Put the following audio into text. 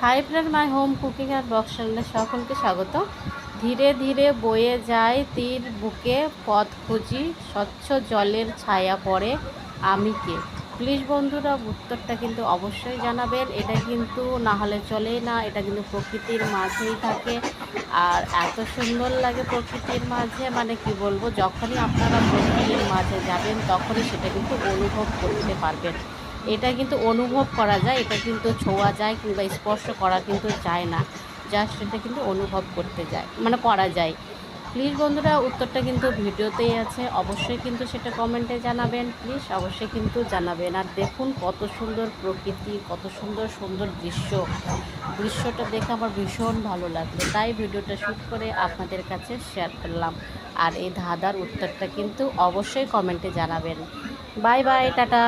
High friend, my home cooking আর blog চ্যানেলে সকলকে স্বাগত। ধীরে ধীরে বয়ে যায় তীর বুকে, পথ খুঁজি স্বচ্ছ জলের ছায়া পড়ে, আমি কে? প্লিজ বন্ধুরা উত্তরটা কিন্তু অবশ্যই জানাবেন। এটা কিন্তু না হলে চলেই না, এটা কিন্তু প্রকৃতির মাঝেই থাকে। আর এত সুন্দর লাগে প্রকৃতির মাঝে, মানে কি বলবো, যখনই আপনারা প্রকৃতির মাঝে যাবেন তখনই সেটা কিন্তু অনুভব করতে পারবেন। এটা কিন্তু অনুভব করা যায়, এটা কিন্তু ছোঁয়া যায় কিংবা স্পর্শ করা কিন্তু যায় না। জাস্ট এটা কিন্তু অনুভব করতে যায়, মানে করা যায়। প্লিজ বন্ধুরা উত্তরটা কিন্তু ভিডিওতেই আছে, অবশ্যই কিন্তু সেটা কমেন্টে জানাবেন। প্লিজ অবশ্যই কিন্তু জানাবেন। আর দেখুন কত সুন্দর প্রকৃতি, কত সুন্দর সুন্দর দৃশ্যটা দেখে আমার ভীষণ ভালো লাগলো, তাই ভিডিওটা শ্যুট করে আপনাদের কাছে শেয়ার করলাম। আর এই ধাঁধার উত্তরটা কিন্তু অবশ্যই কমেন্টে জানাবেন। Bye bye, tata.